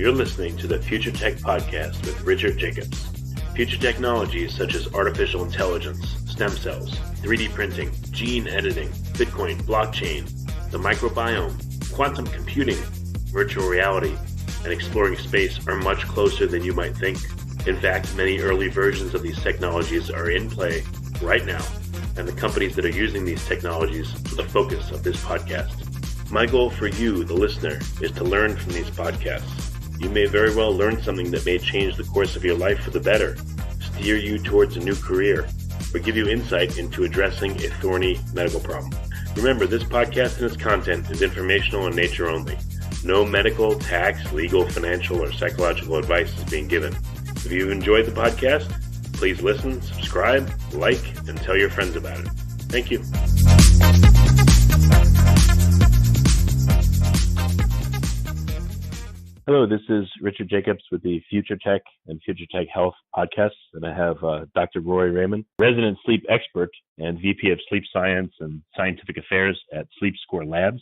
You're listening to the Future Tech Podcast with Richard Jacobs. Future technologies such as artificial intelligence, stem cells, 3D printing, gene editing, Bitcoin, blockchain, the microbiome, quantum computing, virtual reality, and exploring space are much closer than you might think. In fact, many early versions of these technologies are in play right now, and the companies that are using these technologies are the focus of this podcast. My goal for you, the listener, is to learn from these podcasts. You may very well learn something that may change the course of your life for the better, steer you towards a new career, or give you insight into addressing a thorny medical problem. Remember, this podcast and its content is informational in nature only. No medical, tax, legal, financial, or psychological advice is being given. If you enjoyed the podcast, please listen, subscribe, like, and tell your friends about it. Thank you. Hello, this is Richard Jacobs with the Future Tech and Future Tech Health podcasts, and I have Dr. Rory Raymond, resident sleep expert and VP of Sleep Science and Scientific Affairs at SleepScore Labs.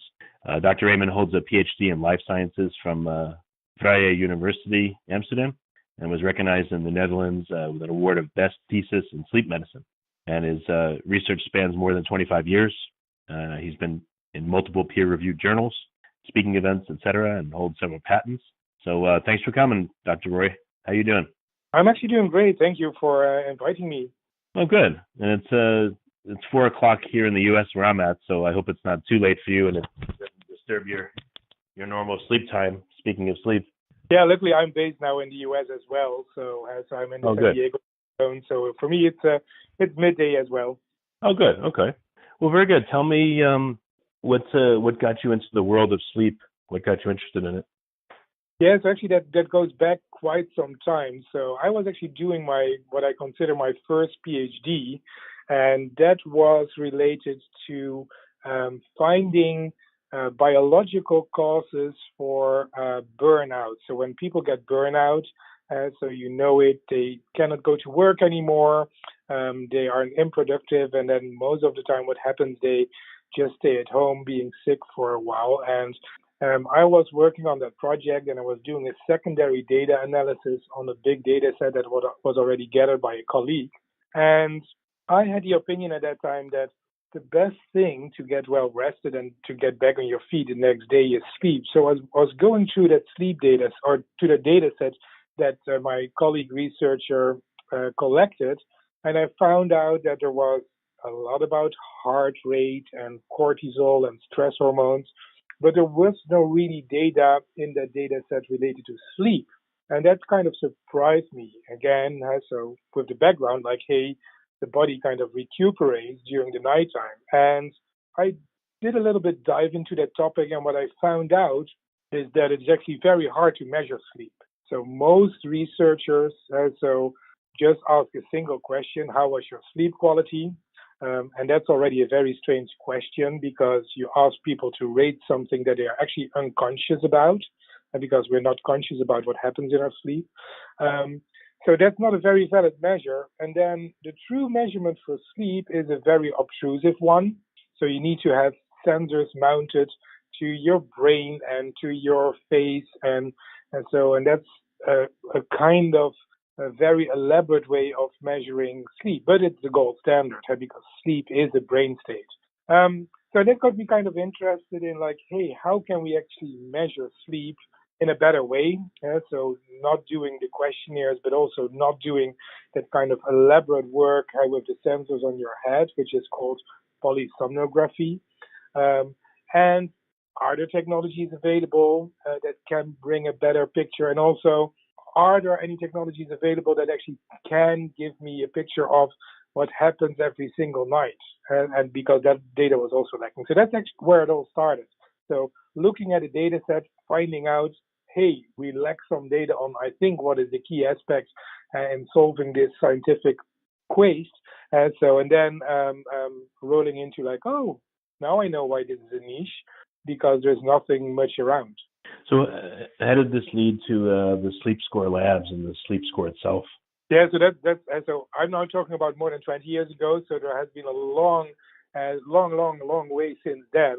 Dr. Raymond holds a PhD in Life Sciences from Vrije University, Amsterdam, and was recognized in the Netherlands with an award of Best Thesis in Sleep Medicine. And his research spans more than 25 years. He's been in multiple peer-reviewed journals, speaking events, etc., and holds several patents. So thanks for coming, Dr. Roy. How you doing? I'm actually doing great. Thank you for inviting me. Oh, good. And it's 4 o'clock here in the U.S. where I'm at, so I hope it's not too late for you and it doesn't disturb your normal sleep time. Speaking of sleep. Yeah, luckily I'm based now in the U.S. as well, so I'm in the San Diego zone. So for me, it's midday as well. Oh, good. Okay. Well, very good. Tell me what got you into the world of sleep? What got you interested in it? Yes, actually, that goes back quite some time. So I was actually doing what I consider my first PhD, and that was related to finding biological causes for burnout. So when people get burnout, so you know it, they cannot go to work anymore, they are unproductive, and then most of the time what happens, they just stay at home being sick for a while. And I was working on that project, and I was doing a secondary data analysis on a big data set that was already gathered by a colleague. And I had the opinion at that time that the best thing to get well rested and to get back on your feet the next day is sleep. So I was going through that sleep data, or to the data set that my colleague researcher collected, and I found out that there was a lot about heart rate and cortisol and stress hormones, but there was no really data in that data set related to sleep. And that kind of surprised me again. So with the background, like, hey, the body kind of recuperates during the nighttime. And I did a little bit dive into that topic, and what I found out is that it's actually very hard to measure sleep. So most researchers just ask a single question: how was your sleep quality? And that's already a very strange question, because you ask people to rate something that they are actually unconscious about, because we're not conscious about what happens in our sleep. So that's not a very valid measure. And then the true measurement for sleep is a very obtrusive one. So you need to have sensors mounted to your brain and to your face, and that's a kind of a very elaborate way of measuring sleep, but it's the gold standard, because sleep is a brain state. So that got me kind of interested in, like, hey, how can we actually measure sleep in a better way? So not doing the questionnaires, but also not doing that kind of elaborate work with the sensors on your head, which is called polysomnography. And are there technologies available that can bring a better picture? And also, are there any technologies available that actually can give me a picture of what happens every single night? And because that data was also lacking. So that's actually where it all started. So looking at a data set, finding out, hey, we lack some data on, I think, what is the key aspects in solving this scientific quest. And then rolling into like, oh, now I know why this is a niche, because there's nothing much around. So how did this lead to the SleepScore Labs and the SleepScore itself? Yeah, so so I'm now talking about more than 20 years ago. So there has been a long way since then.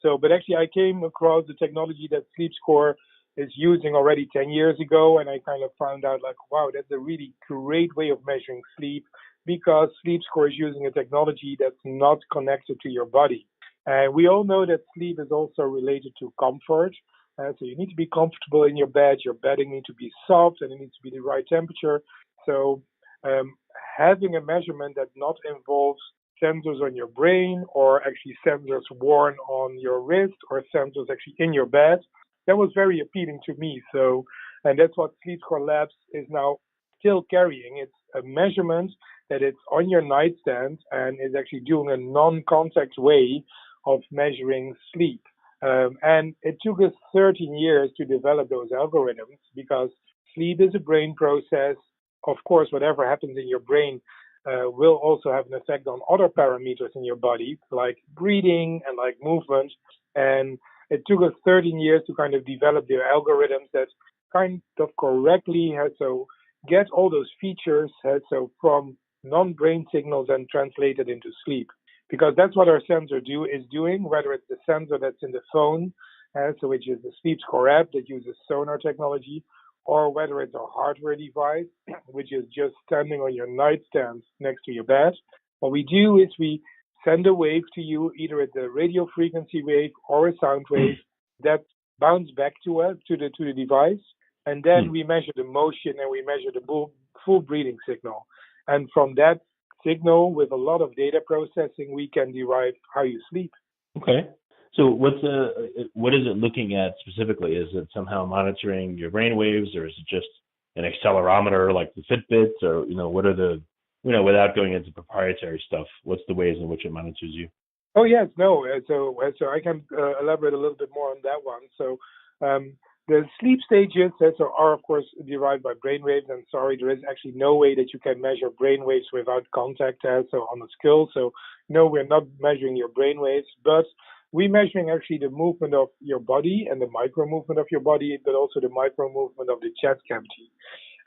So, but actually, I came across the technology that SleepScore is using already 10 years ago, and I kind of found out like, wow, that's a really great way of measuring sleep because SleepScore is using a technology that's not connected to your body. And we all know that sleep is also related to comfort. So you need to be comfortable in your bed. Your bedding needs to be soft and it needs to be the right temperature. So um, having a measurement that not involves sensors on your brain or actually sensors worn on your wrist or sensors actually in your bed, that was very appealing to me. So, and that's what SleepScore Labs is now still carrying. It's a measurement that it's on your nightstand and is actually doing a non-contact way of measuring sleep. And it took us 13 years to develop those algorithms because sleep is a brain process. Of course, whatever happens in your brain will also have an effect on other parameters in your body, like breathing and like movement. And it took us 13 years to kind of develop the algorithms that kind of correctly had so get all those features had so from non-brain signals and translate it into sleep. Because that's what our sensor is doing, whether it's the sensor that's in the phone, so which is the SleepScore app that uses sonar technology, or whether it's a hardware device, which is just standing on your nightstand next to your bed. What we do is we send a wave to you, either it's a radio frequency wave or a sound wave that bounce back to us to the device, and then we measure the motion and we measure the full breathing signal. And from that signal, with a lot of data processing, we can derive how you sleep. Okay. So what is it looking at specifically? Is it somehow monitoring your brain waves, or is it just an accelerometer like the Fitbits, or what are the without going into proprietary stuff, what's the ways in which it monitors you? Oh yes, no. So I can elaborate a little bit more on that one. So the sleep stages are of course derived by brainwaves. And sorry, there is actually no way that you can measure brainwaves without contact. So on the skull. So no, we're not measuring your brainwaves, but we're measuring actually the movement of your body and the micro movement of your body, but also the micro movement of the chest cavity.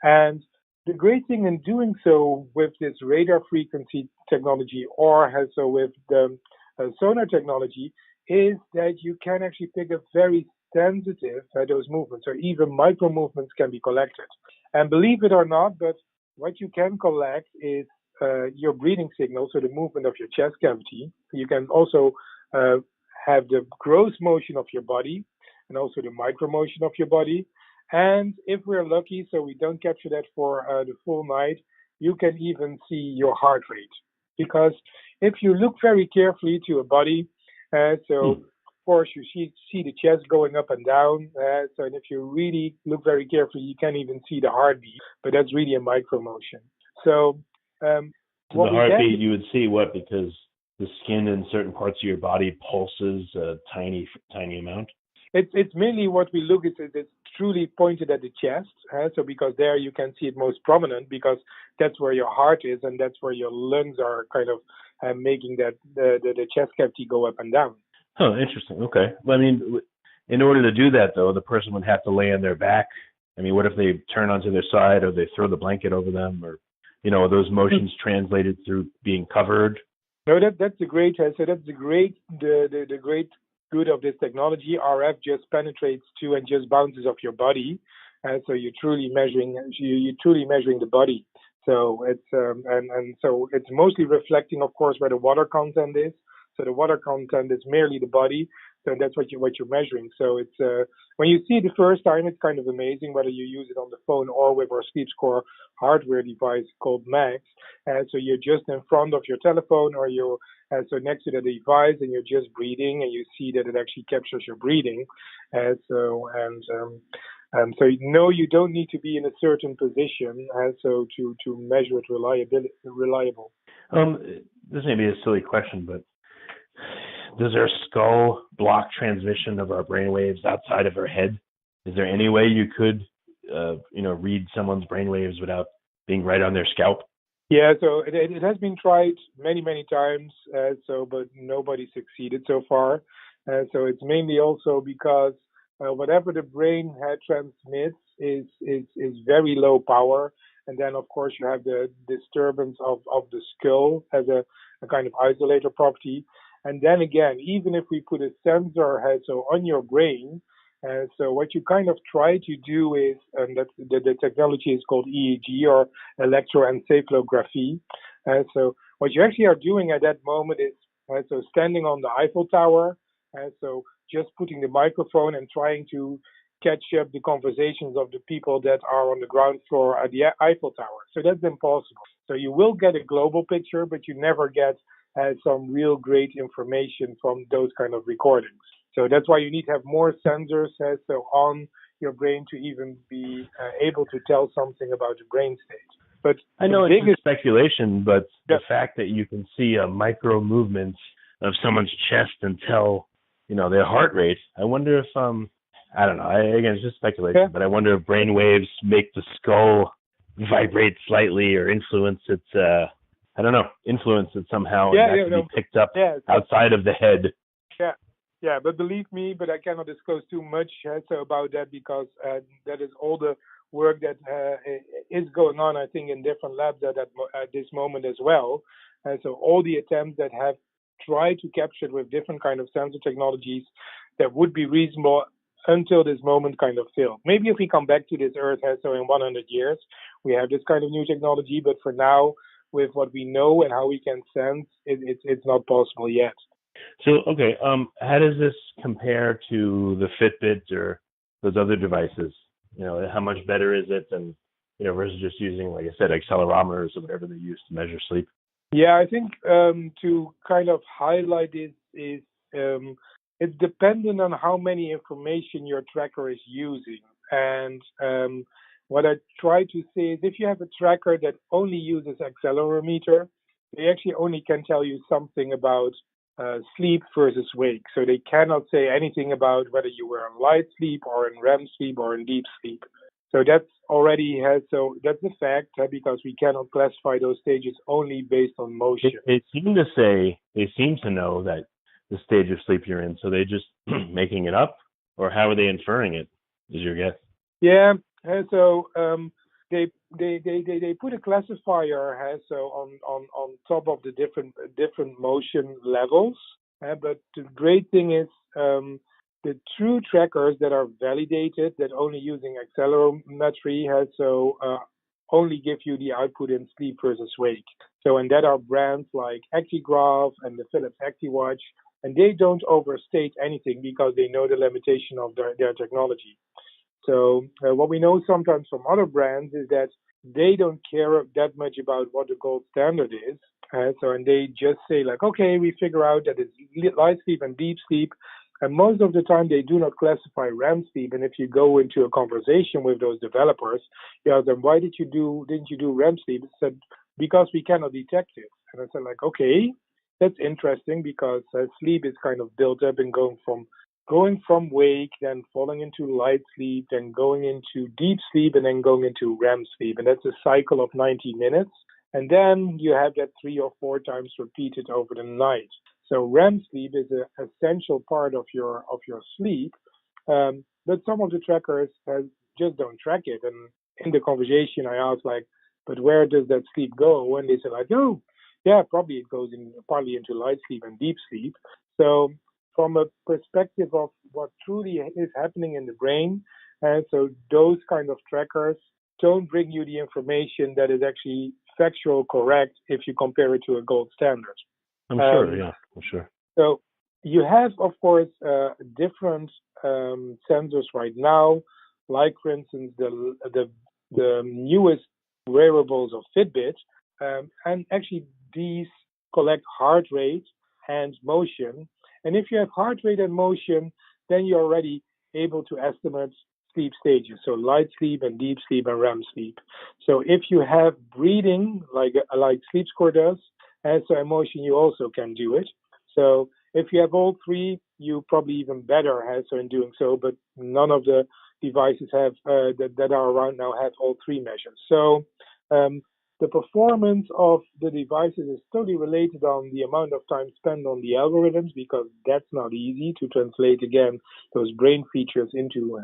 And the great thing in doing so with this radar frequency technology or also with the sonar technology is that you can actually pick up very sensitive those movements, or even micro movements can be collected. And believe it or not, but what you can collect is your breathing signal, so the movement of your chest cavity. You can also have the gross motion of your body and also the micro motion of your body. And if we're lucky, so we don't capture that for the full night, you can even see your heart rate. Because if you look very carefully to a body, of course you see the chest going up and down. And if you really look very carefully, you can even see the heartbeat. But that's really a micro motion. So the heartbeat, you would see what? Because the skin in certain parts of your body pulses a tiny amount? It's mainly what we look at. It's truly pointed at the chest. So because there you can see it most prominent, because that's where your heart is and that's where your lungs are kind of making that the chest cavity go up and down. Oh, interesting. Okay. Well, I mean, in order to do that, though, the person would have to lay on their back. I mean, what if they turn onto their side, or they throw the blanket over them, or are those motions translated through being covered? No, that's the great. So that's the great the great good of this technology. RF just penetrates to and just bounces off your body, and so you're truly measuring the body. So it's and so it's mostly reflecting, of course, where the water content is. So the water content is merely the body. So that's what you're measuring. So it's when you see it the first time, it's kind of amazing whether you use it on the phone or with our SleepScore hardware device called Max. So you're just in front of your telephone, or you're so next to the device, and you're just breathing, and you see that it actually captures your breathing. So no, you don't need to be in a certain position, so to measure it reliable. This may be a silly question, but does our skull block transmission of our brainwaves outside of our head? Is there any way you could, read someone's brainwaves without being right on their scalp? Yeah, so it has been tried many times, but nobody succeeded so far. So it's mainly also because whatever the brain transmits is very low power, and then of course you have the disturbance of the skull as a kind of isolator property. And then again, even if we put a sensor on your brain, So what you kind of try to do is, and that the technology is called EEG, or electroencephalography. So what you actually are doing at that moment is so standing on the Eiffel Tower, so just putting the microphone and trying to catch up the conversations of the people that are on the ground floor at the Eiffel Tower. So that's impossible. So you will get a global picture, but you never get some real great information from those kind of recordings. So that's why you need to have more sensors so on your brain to even be able to tell something about the brain state. But I know it's speculation, but the fact that you can see a micro movement of someone's chest and tell, their heart rate, I wonder if, I don't know, again, it's just speculation, but I wonder if brain waves make the skull vibrate slightly or influence it, influence it somehow and be picked up outside of the head. Yeah, but believe me, but I cannot disclose too much about that, because that is all the work that is going on, I think, in different labs at this moment as well. So all the attempts that have tried to capture it with different kind of sensor technologies that would be reasonable until this moment kind of failed. Maybe if we come back to this Earth, so in 100 years, we have this kind of new technology, but for now, with what we know and how we can sense, it's not possible yet. So, okay, how does this compare to the Fitbit or those other devices? How much better is it than, versus just using, like I said, accelerometers or whatever they use to measure sleep? Yeah, I think to kind of highlight this is it's dependent on how many information your tracker is using. And what I try to say is, if you have a tracker that only uses accelerometer, they actually only can tell you something about sleep versus wake. So they cannot say anything about whether you were in light sleep or in REM sleep or in deep sleep. So that's already that's a fact, because we cannot classify those stages only based on motion. They seem to know that the stage of sleep you're in, so they're just making it up, or how are they inferring it, is your guess? Yeah, so they put a classifier on top of the different motion levels. But the great thing is the true trackers that are validated, that only using accelerometry, only give you the output in sleep versus wake. So, and that are brands like Actigraph and the Philips ActiWatch, and they don't overstate anything because they know the limitation of their technology. So what we know sometimes from other brands is that they don't care that much about what the gold standard is. And they just say, like, okay, we figure out that it's light sleep and deep sleep. And most of the time they do not classify REM sleep. And if you go into a conversation with those developers, you ask them, why didn't you do REM sleep? They said, because we cannot detect it. And I said, like, okay, that's interesting, because sleep is kind of built up and going from wake, then falling into light sleep, then going into deep sleep, and then going into REM sleep. And that's a cycle of 90 minutes. And then you have that 3 or 4 times repeated over the night. So REM sleep is an essential part of your sleep. But some of the trackers just don't track it. And in the conversation, I asked, like, but where does that sleep go? And they said, like, oh, yeah, probably it goes partly into light sleep and deep sleep. So from a perspective of what truly is happening in the brain, and so those kind of trackers don't bring you the information that is actually factual correct if you compare it to a gold standard. I'm sure. So you have, of course, different sensors right now, like, for instance, the newest wearables of Fitbit, and actually these collect heart rate and motion. And if you have heart rate and motion, then you're already able to estimate sleep stages, so light sleep and deep sleep and REM sleep. So if you have breathing, like SleepScore does, and so emotion, you also can do it. So if you have all three, you probably even better in doing so, but none of the devices have that are around now have all three measures. So the performance of the devices is totally related on the amount of time spent on the algorithms, because that's not easy to translate, again, those brain features into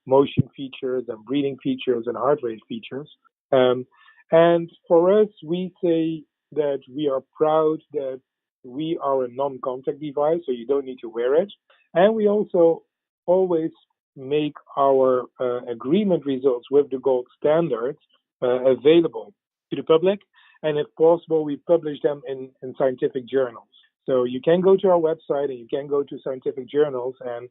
motion features and breathing features and heart rate features. And for us, we say that we are proud that we are a non-contact device, so you don't need to wear it. And we also always make our agreement results with the gold standard available to the public. And if possible, we publish them in scientific journals. So you can go to our website and you can go to scientific journals, and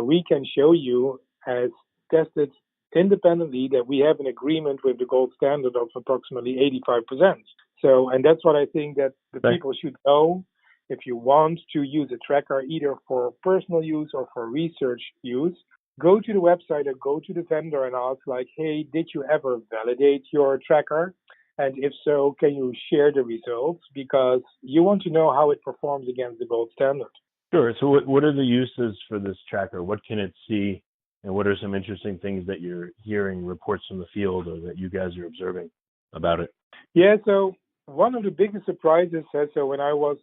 we can show you, as tested independently, that we have an agreement with the gold standard of approximately 85%. So, and that's what I think that the people should know. If you want to use a tracker either for personal use or for research use, go to the website or go to the vendor and ask, like, hey, did you ever validate your tracker? And if so, can you share the results? Because you want to know how it performs against the gold standard. Sure. So what are the uses for this tracker? What can it see? And what are some interesting things that you're hearing, reports from the field, or that you guys are observing about it? Yeah, so one of the biggest surprises, so when I was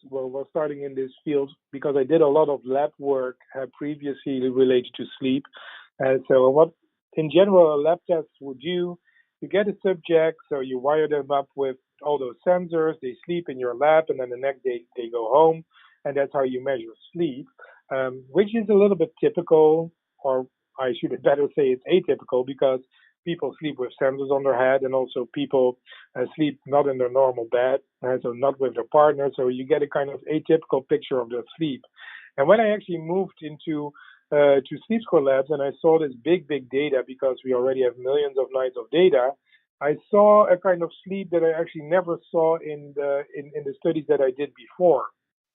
starting in this field, because I did a lot of lab work previously related to sleep. So what, in general, a lab test would do, you get a subject, so you wire them up with all those sensors, they sleep in your lab, and then the next day they go home, and that's how you measure sleep, which is a little bit typical, or I should better say it's atypical, because people sleep with sensors on their head, and also people sleep not in their normal bed, so not with their partner, so you get a kind of atypical picture of their sleep. And when I actually moved into to SleepScore labs, and I saw this big data, because we already have millions of nights of data, I saw a kind of sleep that I actually never saw in the studies that I did before.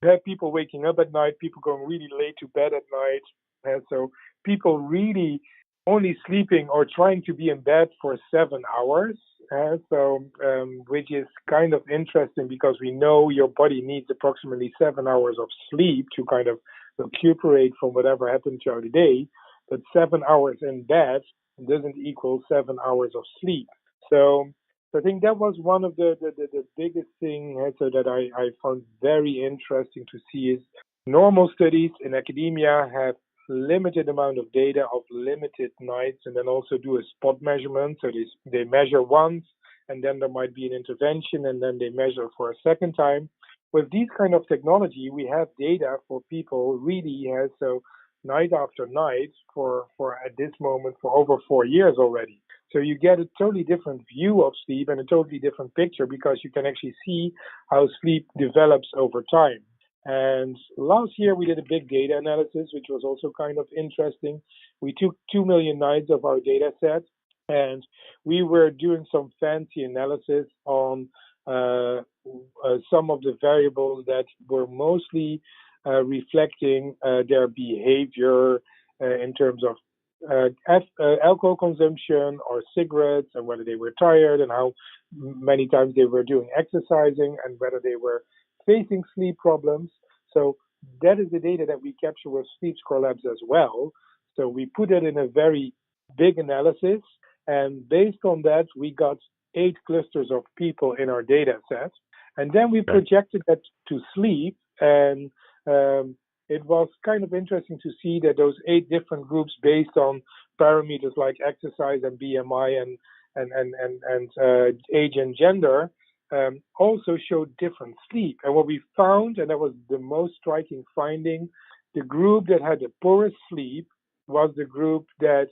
You had people waking up at night, people going really late to bed at night, and so people really only sleeping or trying to be in bed for 7 hours. Which is kind of interesting, because we know your body needs approximately 7 hours of sleep to kind of recuperate from whatever happened throughout the day. But 7 hours in bed doesn't equal 7 hours of sleep. So I think that was one of the biggest things that I found very interesting to see is normal studies in academia have limited amount of data of limited nights, and then also do a spot measurement. So they measure once, and then there might be an intervention, and then they measure for a second time. With these kind of technology, we have data for people really, so night after night for at this moment for over 4 years already. So you get a totally different view of sleep and a totally different picture, because you can actually see how sleep develops over time. And last year we did a big data analysis, which was also kind of interesting. We took 2 million nights of our data set, and we were doing some fancy analysis on some of the variables that were mostly reflecting their behavior in terms of alcohol consumption or cigarettes, and whether they were tired, and how many times they were doing exercising, and whether they were facing sleep problems. So that is the data that we capture with SleepScore labs as well. So we put it in a very big analysis, and based on that, we got 8 clusters of people in our data set. And then we projected that to sleep, and it was kind of interesting to see that those 8 different groups, based on parameters like exercise and BMI and age and gender, also showed different sleep. And what we found, and that was the most striking finding, the group that had the poorest sleep was the group that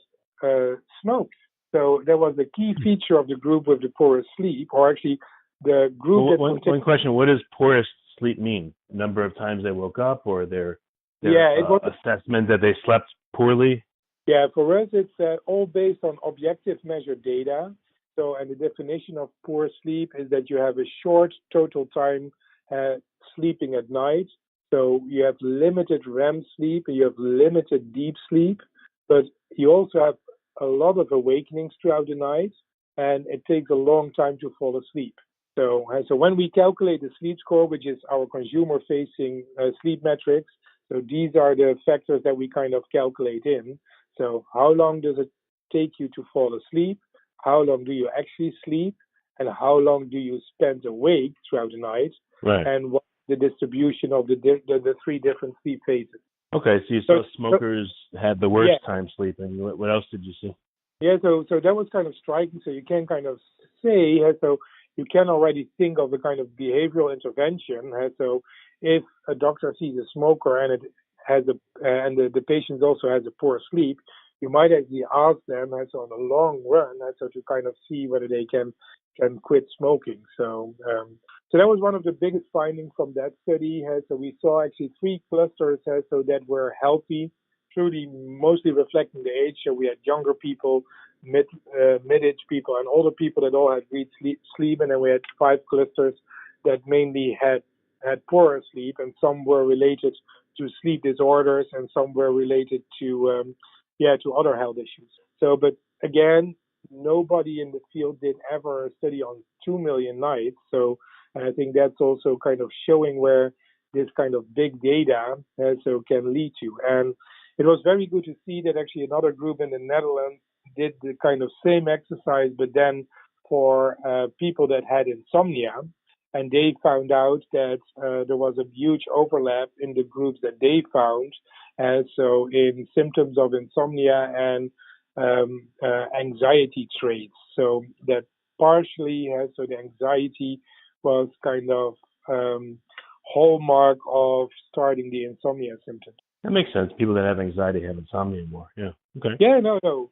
smoked. So that was the key feature of the group with the poorest sleep, or actually the group one question, what does poorest sleep mean? Number of times they woke up, or their assessment that they slept poorly? Yeah, for us, it's all based on objective measured data. So, and the definition of poor sleep is that you have a short total time sleeping at night. So you have limited REM sleep, and you have limited deep sleep, but you also have a lot of awakenings throughout the night, and it takes a long time to fall asleep. So when we calculate the sleep score, which is our consumer-facing sleep metrics, so these are the factors that we kind of calculate in. So how long does it take you to fall asleep? How long do you actually sleep? And how long do you spend awake throughout the night? Right. And what's the distribution of the 3 different sleep phases? Okay, so you saw smokers had the worst time sleeping. What else did you see? Yeah, so that was kind of striking. So you can kind of say, so you can already think of a kind of behavioral intervention. So if a doctor sees a smoker and it has and the patient also has a poor sleep, you might actually ask them as on a long run, so to kind of see whether they can quit smoking. So that was one of the biggest findings from that study. So we saw actually three clusters so that were healthy, truly mostly reflecting the age. So we had younger people, mid-age people, and older people that all had great sleep, and then we had five clusters that mainly had poorer sleep, and some were related to sleep disorders, and some were related to to other health issues. So, but again, nobody in the field did ever a study on 2 million nights. So, and I think that's also kind of showing where this kind of big data so can lead to. And it was very good to see that actually another group in the Netherlands did the kind of same exercise, but then for people that had insomnia. And they found out that there was a huge overlap in the groups that they found, so in symptoms of insomnia and anxiety traits. So that partially, so the anxiety was kind of hallmark of starting the insomnia symptoms. That makes sense. People that have anxiety have insomnia more. Yeah. Okay. Yeah, no.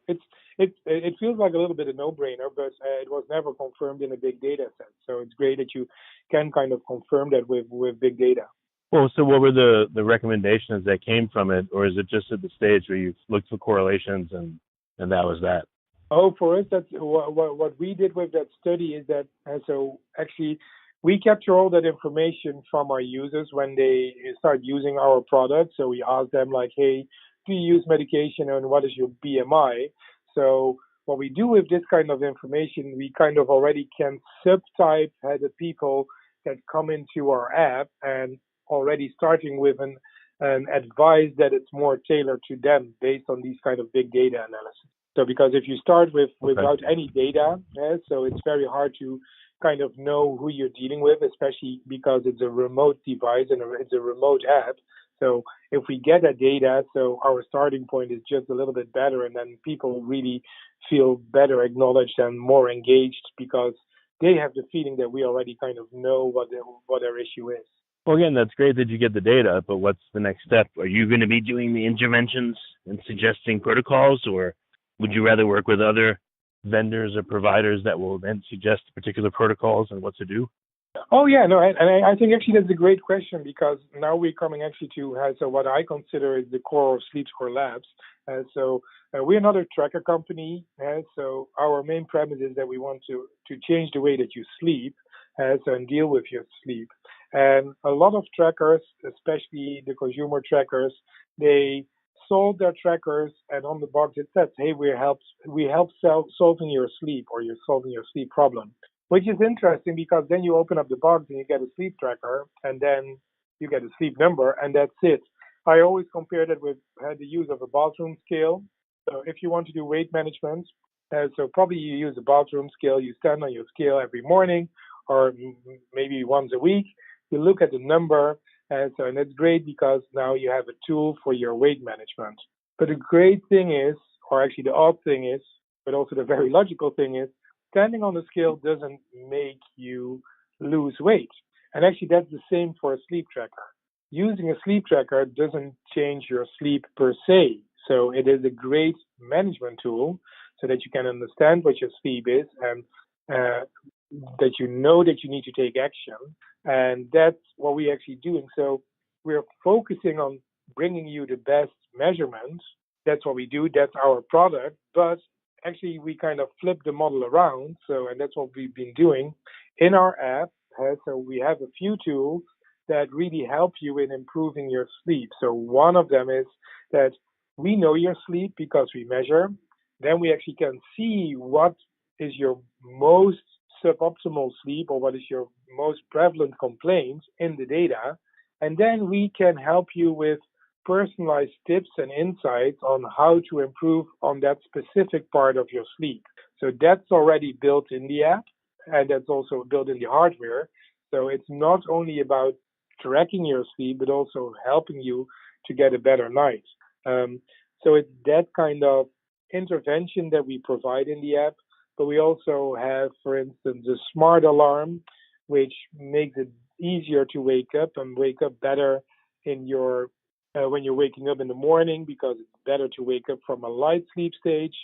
It feels like a little bit a no-brainer, but it was never confirmed in a big data set. So it's great that you can kind of confirm that with big data. Well, so what were the recommendations that came from it, or is it just at the stage where you looked for correlations and that was that? Oh, for us, that's what we did with that study is that, so actually we capture all that information from our users when they start using our product. So we ask them like, hey, do you use medication and what is your BMI? So what we do with this kind of information, we kind of already can subtype the people that come into our app and already starting with an advice that it's more tailored to them based on these kind of big data analysis. So because if you start without any data, so it's very hard to kind of know who you're dealing with, especially because it's a remote device and it's a remote app. So if we get that data, so our starting point is just a little bit better, and then people really feel better acknowledged and more engaged because they have the feeling that we already kind of know what their issue is. Well, again, that's great that you get the data, but what's the next step? Are you going to be doing the interventions and suggesting protocols, or would you rather work with other vendors or providers that will then suggest particular protocols and what to do? Oh, yeah, no, and I think actually that's a great question because now we're coming actually to so what I consider is the core of SleepScore Labs. We're not a tracker company, so our main premise is that we want to change the way that you sleep and deal with your sleep. And a lot of trackers, especially the consumer trackers, they sold their trackers, and on the box it says, "Hey, we help solving your sleep or you're solving your sleep problem." Which is interesting because then you open up the box and you get a sleep tracker, and then you get a sleep number, and that's it. I always compare that with the use of a bathroom scale. So if you want to do weight management, so probably you use a bathroom scale. You stand on your scale every morning or maybe once a week. You look at the number, and it's great because now you have a tool for your weight management. But the great thing is, or actually the odd thing is, but also the very logical thing is, standing on the scale doesn't make you lose weight. And actually that's the same for a sleep tracker. Using a sleep tracker doesn't change your sleep per se. So it is a great management tool so that you can understand what your sleep is and that you know that you need to take action. And that's what we're actually doing. So we're focusing on bringing you the best measurements. That's what we do. That's our product. But actually, we kind of flip the model around. So, and that's what we've been doing in our app. So we have a few tools that really help you in improving your sleep. So one of them is that we know your sleep because we measure. Then we actually can see what is your most suboptimal sleep or what is your most prevalent complaints in the data. And then we can help you with personalized tips and insights on how to improve on that specific part of your sleep. So that's already built in the app, and that's also built in the hardware. So it's not only about tracking your sleep, but also helping you to get a better night. So it's that kind of intervention that we provide in the app. But we also have, for instance, a smart alarm, which makes it easier to wake up and wake up better in your when you're waking up in the morning, because it's better to wake up from a light sleep stage.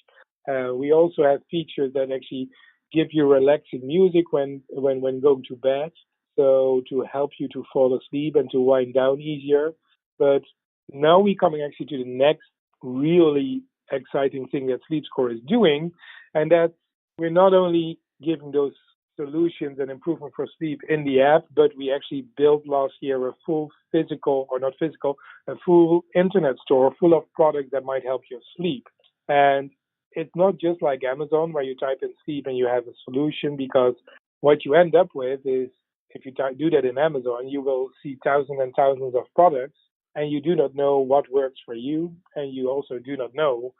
We also have features that actually give you relaxing music when going to bed, so to help you to fall asleep and to wind down easier. But now we're coming actually to the next really exciting thing that SleepScore is doing, and that we're not only giving those solutions and improvement for sleep in the app, but we actually built last year a full physical, or not physical, a full internet store full of products that might help you sleep. And it's not just like Amazon where you type in sleep and you have a solution, because what you end up with is, if you do that in Amazon, you will see thousands and thousands of products, and you do not know what works for you, and you also do not know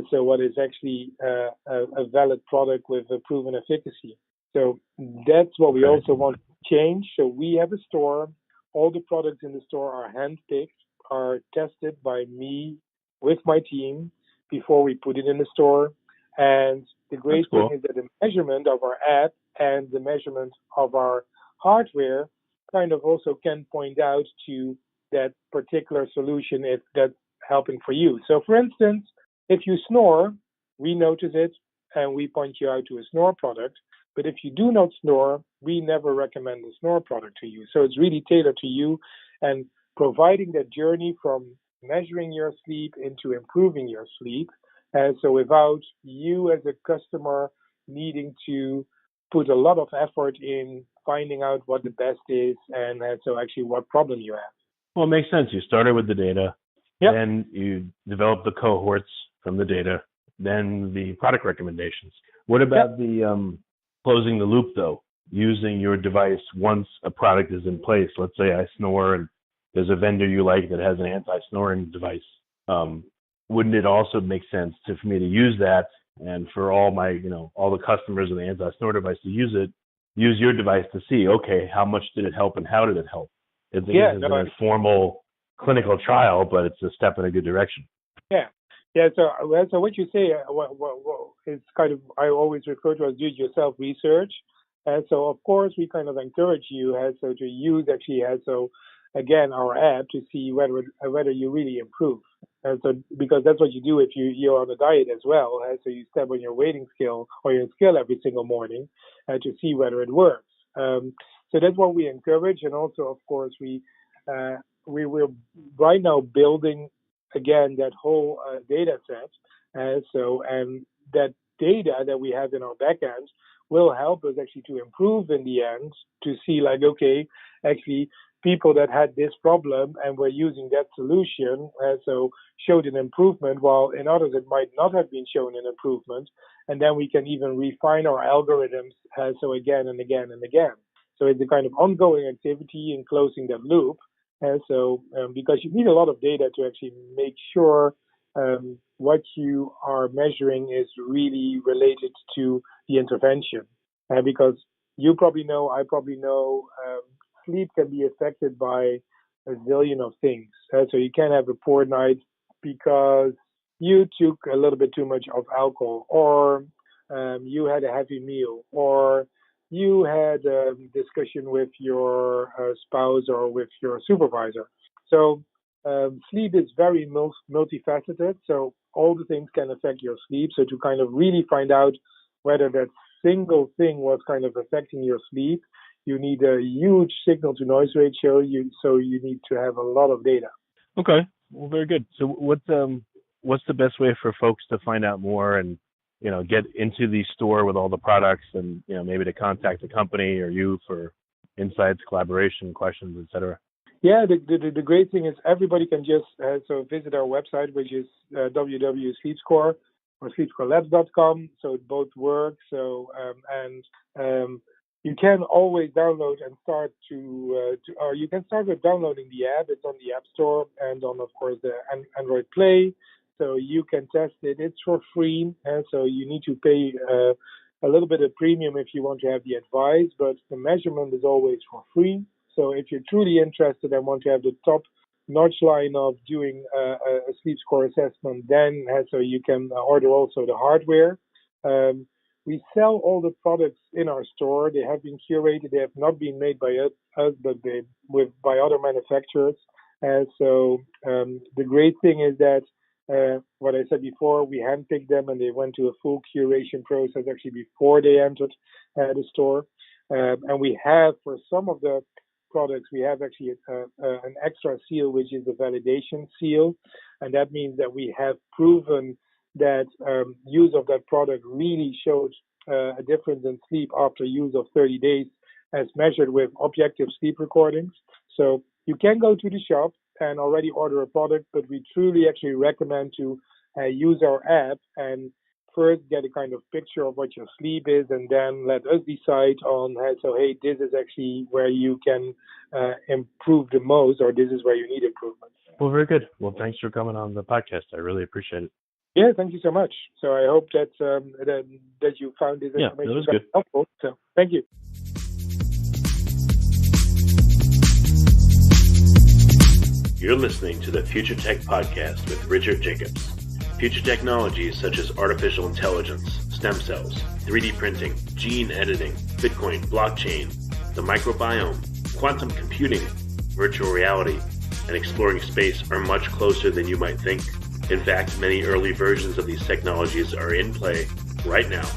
so what is actually a valid product with a proven efficacy. So that's what we also want to change. So we have a store. All the products in the store are handpicked, are tested by me with my team before we put it in the store. And the great thing is that the measurement of our app and the measurement of our hardware kind of also can point out to that particular solution if that's helping for you. So for instance, if you snore, we notice it and we point you out to a snore product. But if you do not snore, we never recommend a snore product to you. So it's really tailored to you, and providing that journey from measuring your sleep into improving your sleep. And so without you as a customer needing to put a lot of effort in finding out what the best is, and so actually what problem you have. Well, it makes sense. You started with the data, Yep. then you developed the cohorts from the data, then the product recommendations. What about the closing the loop, though, using your device once a product is in place? Let's say I snore and there's a vendor you like that has an anti-snoring device. Wouldn't it also make sense for me to use that, and for all my, all the customers of the anti-snore device to use your device to see, okay, how much did it help and how did it help? It's a formal clinical trial, but it's a step in a good direction. Yeah. So what you say is kind of, I always refer to as do-it-yourself research. And so of course we kind of encourage you to use actually again our app to see whether you really improve. And so because that's what you do if you're on a diet as well. And so you step on your weighting scale or your scale every single morning to see whether it works. So that's what we encourage, and also of course we're right now building again that whole data set. And that data that we have in our backend will help us actually to improve in the end, to see like, okay, actually people that had this problem and were using that solution so showed an improvement, while in others it might not have been shown an improvement. And then we can even refine our algorithms so again and again and again. So it's a kind of ongoing activity in closing that loop. And so because you need a lot of data to actually make sure what you are measuring is really related to the intervention. Because you probably know, I probably know, sleep can be affected by a zillion of things. So you can have a poor night because you took a little bit too much of alcohol, or you had a heavy meal, or you had a discussion with your spouse or with your supervisor. So sleep is very multifaceted. So all the things can affect your sleep. So to kind of really find out whether that single thing was kind of affecting your sleep, you need a huge signal to noise ratio. So you need to have a lot of data. Okay, well, very good. So what's the best way for folks to find out more and get into the store with all the products, and maybe to contact the company or you for insights, collaboration, questions, etc.? Yeah, the great thing is everybody can just visit our website, which is www.sleepscore or sleepscorelabs.com. So it both work. So you can always download and start or you can start with downloading the app. It's on the App Store and on, of course, the Android Play. So you can test it. It's for free, and so you need to pay a little bit of premium if you want to have the advice, but the measurement is always for free. So if you're truly interested and want to have the top-notch line of doing a sleep score assessment, then so you can order also the hardware. We sell all the products in our store. They have been curated. They have not been made by us, but by other manufacturers. The great thing is that what I said before, we handpicked them and they went to a full curation process actually before they entered the store. And we have, for some of the products, we have actually an extra seal, which is a validation seal. And that means that we have proven that use of that product really showed a difference in sleep after use of 30 days as measured with objective sleep recordings. So you can go to the shop and already order a product, but we truly actually recommend to use our app and first get a kind of picture of what your sleep is, and then let us decide on, hey, this is actually where you can improve the most, or this is where you need improvement. Well, very good. Well, thanks for coming on the podcast. I really appreciate it. Yeah, thank you so much. So I hope that that you found this information that was good. helpful. So thank you. You're listening to the Future Tech Podcast with Richard Jacobs. Future technologies such as artificial intelligence, stem cells, 3D printing, gene editing, Bitcoin, blockchain, the microbiome, quantum computing, virtual reality, and exploring space are much closer than you might think. In fact, many early versions of these technologies are in play right now,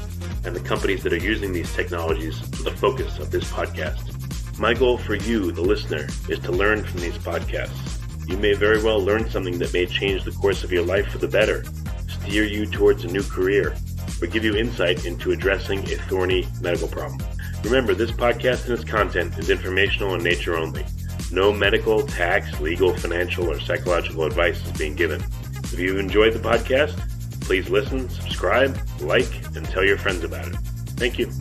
and the companies that are using these technologies are the focus of this podcast. My goal for you, the listener, is to learn from these podcasts. You may very well learn something that may change the course of your life for the better, steer you towards a new career, or give you insight into addressing a thorny medical problem. Remember, this podcast and its content is informational in nature only. No medical, tax, legal, financial, or psychological advice is being given. If you enjoyed the podcast, please listen, subscribe, like, and tell your friends about it. Thank you.